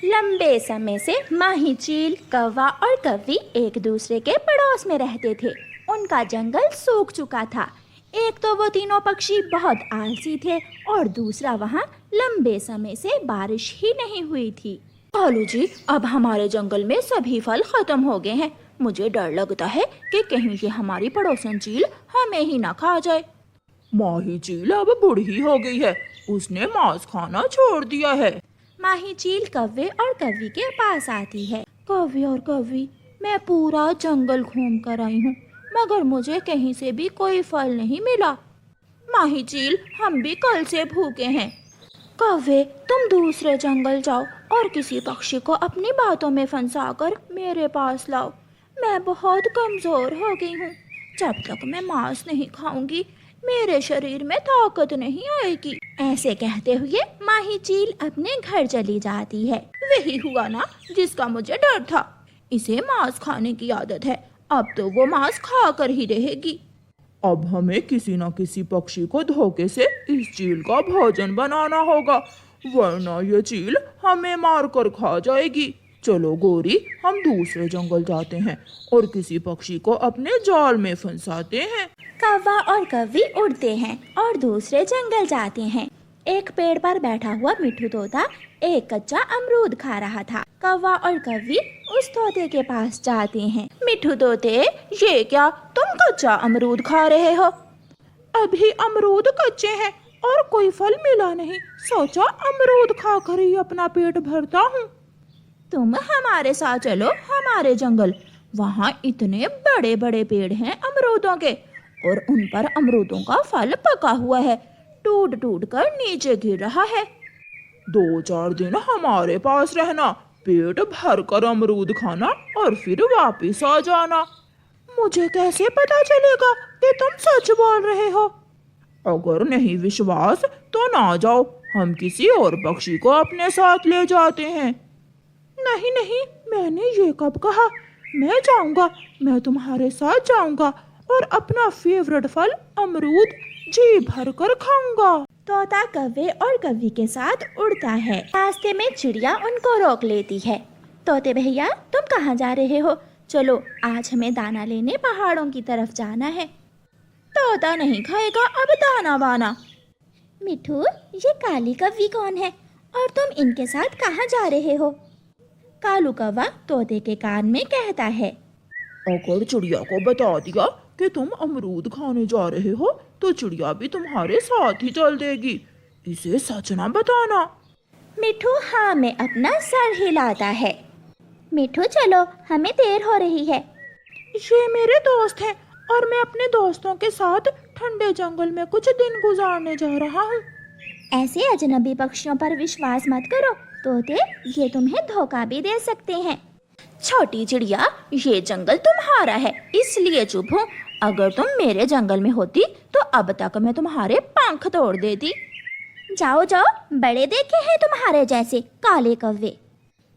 लंबे समय से माही चील, कौवा और कव्वी एक दूसरे के पड़ोस में रहते थे। उनका जंगल सूख चुका था। एक तो वो तीनों पक्षी बहुत आलसी थे और दूसरा वहाँ लंबे समय से बारिश ही नहीं हुई थी। भालू जी, अब हमारे जंगल में सभी फल खत्म हो गए हैं। मुझे डर लगता है कि कहीं ये हमारी पड़ोसन चील हमें ही ना खा जाए। माही चील अब बूढ़ी हो गई है, उसने मांस खाना छोड़ दिया है। माही चील कौवे और कव्वी के पास आती है। कौवे और कव्वी, मैं पूरा जंगल घूम कर आई हूँ, मगर मुझे कहीं से भी कोई फल नहीं मिला। माही चील, हम भी कल से भूखे हैं। कौवे, तुम दूसरे जंगल जाओ और किसी पक्षी को अपनी बातों में फंसाकर मेरे पास लाओ। मैं बहुत कमजोर हो गई हूँ। जब तक मैं मांस नहीं खाऊंगी मेरे शरीर में ताकत नहीं आएगी। ऐसे कहते हुए माही चील अपने घर चली जाती है। वही हुआ ना जिसका मुझे डर था। इसे मांस खाने की आदत है, अब तो वो मांस खाकर ही रहेगी। अब हमें किसी न किसी पक्षी को धोखे से इस चील का भोजन बनाना होगा, वरना ये चील हमें मार कर खा जाएगी। चलो गोरी, हम दूसरे जंगल जाते हैं और किसी पक्षी को अपने जाल में फंसाते हैं। कौवा और कव्वी उड़ते हैं और दूसरे जंगल जाते हैं। एक पेड़ पर बैठा हुआ मिट्ठू तोता एक कच्चा अमरूद खा रहा था। कौवा और कव्वी उस तोते के पास जाते हैं। मिट्ठू तोते, ये क्या तुम कच्चा अमरूद खा रहे हो? अभी अमरूद कच्चे हैं और कोई फल मिला नहीं, सोचा अमरूद खाकर ही अपना पेट भरता हूँ। तुम हमारे साथ चलो हमारे जंगल। वहाँ इतने बड़े बड़े पेड़ हैं अमरूदों के और उन पर अमरूदों का फल पका हुआ है, टूट टूट कर नीचे गिर रहा है। 2-4 दिन हमारे पास रहना, पेट भर कर अमरूद खाना और फिर वापिस आ जाना। मुझे कैसे पता चलेगा कि तुम सच बोल रहे हो? अगर नहीं विश्वास तो ना जाओ, हम किसी और पक्षी को अपने साथ ले जाते हैं। नहीं नहीं, मैंने ये कब कहा? मैं जाऊंगा, मैं तुम्हारे साथ जाऊंगा और अपना फेवरेट फल अमरूद जी भर कर खाऊंगा। तोता कौवे और कव्वी के साथ उड़ता है। रास्ते में चिड़िया उनको रोक लेती है। तोते भैया, तुम कहाँ जा रहे हो? चलो, आज हमें दाना लेने पहाड़ों की तरफ जाना है। तोता नहीं खाएगा अब दाना वाना। मिठू, ये काली कव्वी कौन है और तुम इनके साथ कहाँ जा रहे हो? कालू कौवा तोते के कान में कहता है। अगर चिड़िया को बता दिया कि तुम अमरूद खाने जा रहे हो तो चिड़िया भी तुम्हारे साथ ही चल देगी, इसे सच ना बताना। मिठू हाँ में अपना सर हिलाता है। मिठू चलो, हमें देर हो रही है। ये मेरे दोस्त हैं और मैं अपने दोस्तों के साथ ठंडे जंगल में कुछ दिन गुजारने जा रहा हूँ। ऐसे अजनबी पक्षियों पर विश्वास मत करो तोते, ये तुम्हें धोखा भी दे सकते हैं। छोटी चिड़िया, ये जंगल तुम्हारा है इसलिए चुप हूँ। अगर तुम मेरे जंगल में होती तो अब तक मैं तुम्हारे पंख तोड़ देती। जाओ जाओ, बड़े देखे हैं तुम्हारे जैसे काले कौवे।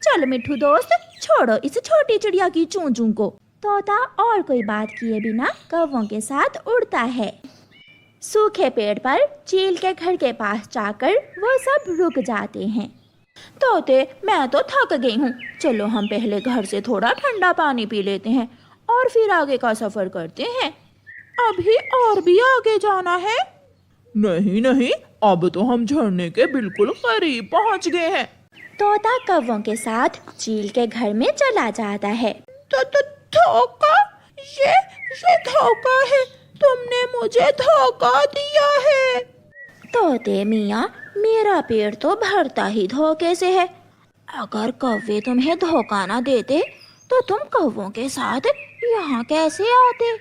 चल मिठू दोस्त, छोड़ो इस छोटी चिड़िया की चूं चूं को। तोता और कोई बात किए बिना कौवों के साथ उड़ता है। सूखे पेड़ पर चील के घर के पास जाकर वो सब रुक जाते हैं। तोते, मैं तो थक गई हूँ, चलो हम पहले घर से थोड़ा ठंडा पानी पी लेते हैं और फिर आगे का सफर करते हैं। अभी और भी आगे जाना है? नहीं नहीं, अब तो हम झरने के बिल्कुल करीब पहुँच गए हैं। तोता कौवों के साथ चील के घर में चला जाता है। तो धोखा, ये धोखा है, तुमने मुझे धोखा दिया है। तोते मियाँ, मेरा पेट तो भरता ही धोखे से है। अगर कौवे तुम्हें धोखा ना देते तो तुम कौवों के साथ यहाँ कैसे आते?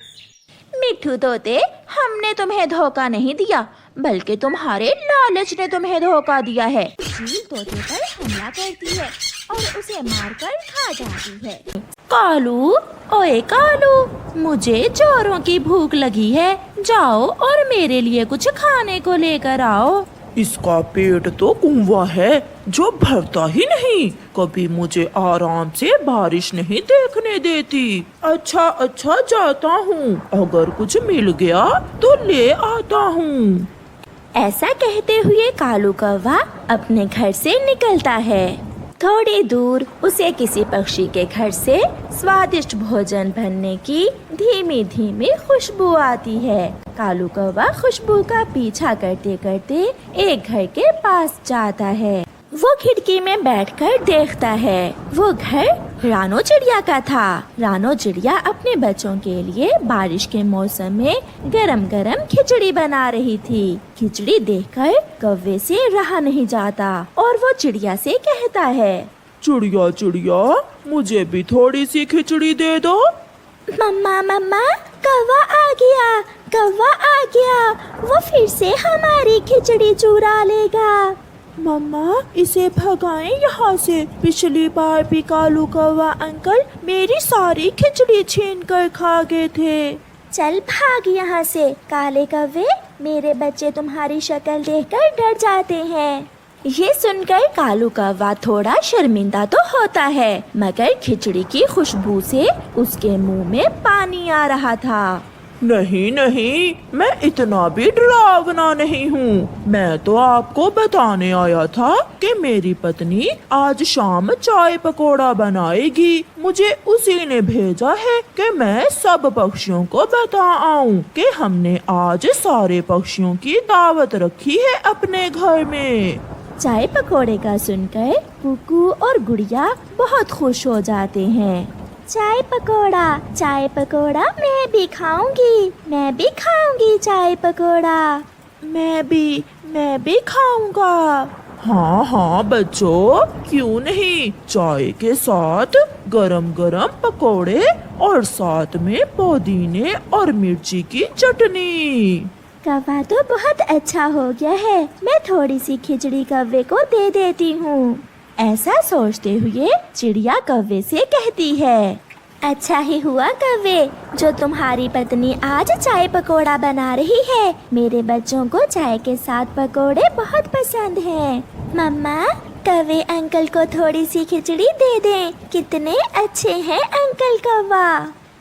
मिठू तोते, हमने तुम्हें धोखा नहीं दिया, बल्कि तुम्हारे लालच ने तुम्हें धोखा दिया है। चील तोते पर हमला करती है और उसे मारकर खा जाती है। कालू, ओए कालू, मुझे चोरों की भूख लगी है, जाओ और मेरे लिए कुछ खाने को लेकर आओ। इसका पेट तो कुंवा है जो भरता ही नहीं, कभी मुझे आराम से बारिश नहीं देखने देती। अच्छा जाता हूँ, अगर कुछ मिल गया तो ले आता हूँ। ऐसा कहते हुए कालू कौवा अपने घर से निकलता है। थोड़ी दूर उसे किसी पक्षी के घर से स्वादिष्ट भोजन बनने की धीमी धीमी खुशबू आती है। कालू कौवा खुशबू का पीछा करते करते एक घर के पास जाता है। वो खिड़की में बैठकर देखता है। वो घर रानो चिड़िया का था। रानो चिड़िया अपने बच्चों के लिए बारिश के मौसम में गरम गरम खिचड़ी बना रही थी। खिचड़ी देखकर कौवे से रहा नहीं जाता और वो चिड़िया से कहता है, चिड़िया चिड़िया, मुझे भी थोड़ी सी खिचड़ी दे दो। मम्मा मम्मा, कौवा आ गया, कौवा आ गया, वो फिर से हमारी खिचड़ी चुरा लेगा। मम्मा, इसे भगाएं यहाँ से। पिछली बार भी कालू कौवा अंकल मेरी सारी खिचड़ी छीन कर खा गए थे। चल भाग यहाँ से काले कौवे, मेरे बच्चे तुम्हारी शक्ल देखकर डर जाते हैं। ये सुनकर कालू कौवा थोड़ा शर्मिंदा तो होता है, मगर खिचड़ी की खुशबू से उसके मुंह में पानी आ रहा था। नहीं नहीं, मैं इतना भी डरावना नहीं हूँ। मैं तो आपको बताने आया था कि मेरी पत्नी आज शाम चाय पकौड़ा बनाएगी। मुझे उसी ने भेजा है कि मैं सब पक्षियों को बता आऊँ कि हमने आज सारे पक्षियों की दावत रखी है अपने घर में। चाय पकौड़े का सुनकर कुकू और गुड़िया बहुत खुश हो जाते हैं। चाय पकौड़ा मैं भी खाऊंगी, मैं भी खाऊंगी चाय पकौड़ा। मैं भी खाऊंगा। हाँ हाँ बच्चों, क्यों नहीं। चाय के साथ गरम गरम पकौड़े और साथ में पुदीने और मिर्ची की चटनी। कौवा तो बहुत अच्छा हो गया है, मैं थोड़ी सी खिचड़ी कौवे को दे देती हूँ। ऐसा सोचते हुए चिड़िया कौवे से कहती है, अच्छा ही हुआ कौवे, जो तुम्हारी पत्नी आज चाय पकोड़ा बना रही है। मेरे बच्चों को चाय के साथ पकोड़े बहुत पसंद हैं। मम्मा, कौवे अंकल को थोड़ी सी खिचड़ी दे दें, कितने अच्छे हैं अंकल कौवा।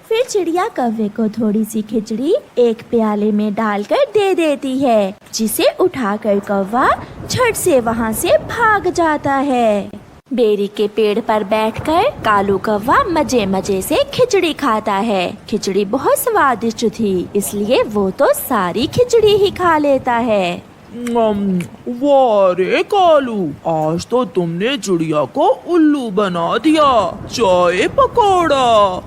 फिर चिड़िया कौवे को थोड़ी सी खिचड़ी एक प्याले में डालकर दे देती है, जिसे उठाकर कौवा झट से वहाँ से भाग जाता है। बेरी के पेड़ पर बैठकर कालू कौवा मजे मजे से खिचड़ी खाता है। खिचड़ी बहुत स्वादिष्ट थी, इसलिए वो तो सारी खिचड़ी ही खा लेता है। वाह रे कालू, आज तो तुमने चिड़िया को उल्लू बना दिया। चाय पकौड़ा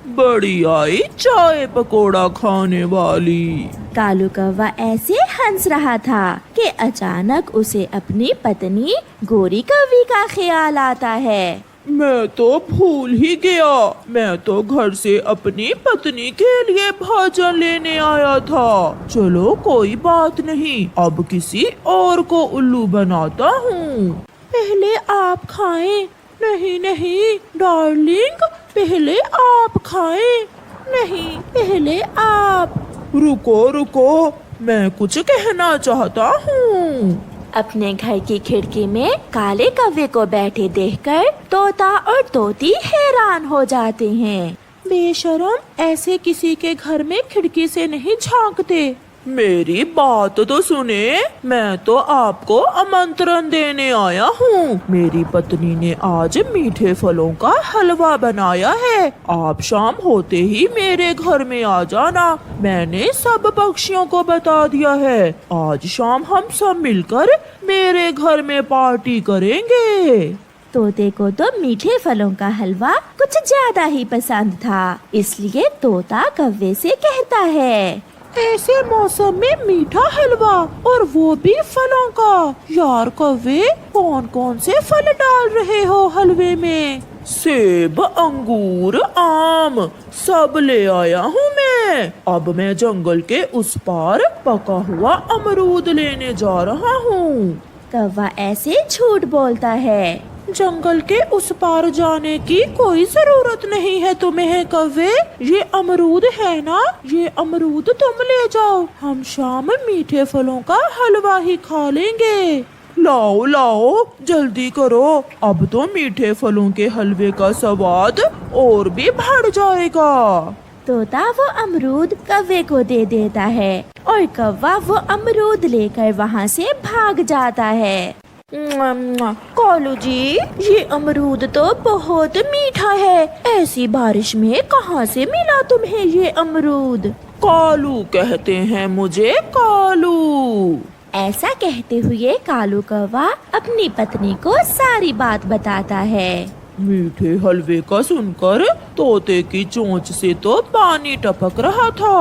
बड़ी आई चाय पकोड़ा खाने वाली। कालू कौवा ऐसे हंस रहा था कि अचानक उसे अपनी पत्नी गोरी कौवी का ख्याल आता है। मैं तो भूल ही गया, मैं तो घर से अपनी पत्नी के लिए भोजन लेने आया था। चलो कोई बात नहीं, अब किसी और को उल्लू बनाता हूँ। पहले आप खाएं। नहीं नहीं डार्लिंग, पहले आप खाएं। नहीं, पहले आप। रुको रुको, मैं कुछ कहना चाहता हूँ। अपने घर की खिड़की में काले कौवे को बैठे देखकर तोता और तोती हैरान हो जाते हैं। बेशरम, ऐसे किसी के घर में खिड़की से नहीं झांकते। मेरी बात तो सुने, मैं तो आपको आमंत्रण देने आया हूँ। मेरी पत्नी ने आज मीठे फलों का हलवा बनाया है। आप शाम होते ही मेरे घर में आ जाना। मैंने सब पक्षियों को बता दिया है। आज शाम हम सब मिलकर मेरे घर में पार्टी करेंगे। तोते को तो मीठे फलों का हलवा कुछ ज्यादा ही पसंद था, इसलिए तोता कौवे से कहता है, ऐसे मौसम में मीठा हलवा और वो भी फलों का। यार कौवे, कौन कौन से फल डाल रहे हो हलवे में? सेब, अंगूर, आम सब ले आया हूँ मैं। अब मैं जंगल के उस पार पका हुआ अमरूद लेने जा रहा हूँ। कौवा ऐसे झूठ बोलता है। जंगल के उस पार जाने की कोई जरूरत नहीं है तुम्हें कौवे। ये अमरूद है ना, ये अमरूद तुम ले जाओ। हम शाम मीठे फलों का हलवा ही खा लेंगे। लाओ लाओ, जल्दी करो, अब तो मीठे फलों के हलवे का स्वाद और भी बढ़ जाएगा। तोता वो अमरूद कौवे को दे देता है और कौवा वो अमरूद लेकर वहाँ से भाग जाता है। कालू जी, ये अमरूद तो बहुत मीठा है। ऐसी बारिश में कहाँ से मिला तुम्हें ये अमरूद? कालू कहते हैं मुझे, कालू। ऐसा कहते हुए कालू कौवा अपनी पत्नी को सारी बात बताता है। मीठे हलवे का सुनकर तोते की चोंच से तो पानी टपक रहा था,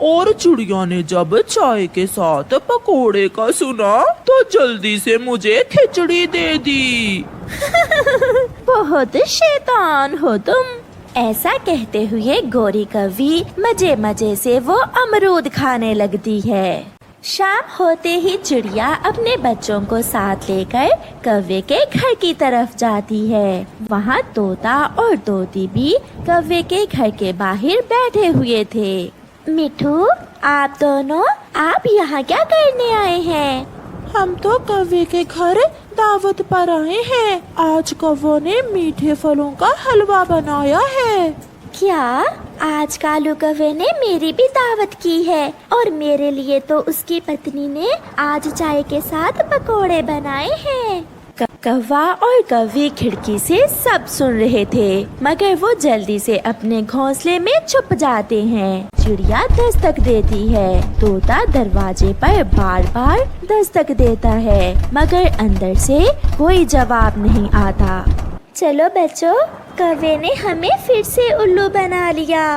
और चिड़िया ने जब चाय के साथ पकोड़े का सुना तो जल्दी से मुझे खिचड़ी दे दी। बहुत शैतान हो तुम। ऐसा कहते हुए गोरी कौवी मजे मजे से वो अमरूद खाने लगती है। शाम होते ही चिड़िया अपने बच्चों को साथ लेकर कौवे के घर की तरफ जाती है। वहाँ तोता और तोती भी कौवे के घर के बाहर बैठे हुए थे। मिठू, आप दोनों, आप यहाँ क्या करने आए हैं? हम तो कौवे के घर दावत पर आए हैं। आज कौवों ने मीठे फलों का हलवा बनाया है। क्या? आज कालू कौवे ने मेरी भी दावत की है, और मेरे लिए तो उसकी पत्नी ने आज चाय के साथ पकोड़े बनाए हैं। कौवा और कौवी खिड़की से सब सुन रहे थे, मगर वो जल्दी से अपने घोंसले में छुप जाते हैं। चिड़िया दस्तक देती है। तोता दरवाजे पर बार बार दस्तक देता है, मगर अंदर से कोई जवाब नहीं आता। चलो बच्चों, कौवे ने हमें फिर से उल्लू बना लिया।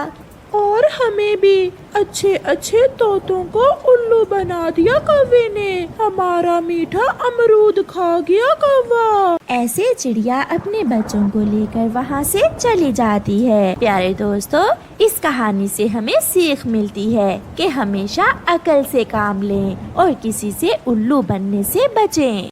और हमें भी अच्छे अच्छे तोतों को उल्लू बना दिया कौवे ने। हमारा मीठा अमरूद खा गया कौवा। ऐसे चिड़िया अपने बच्चों को लेकर वहाँ से चली जाती है। प्यारे दोस्तों, इस कहानी से हमें सीख मिलती है कि हमेशा अकल से काम लें और किसी से उल्लू बनने से बचें।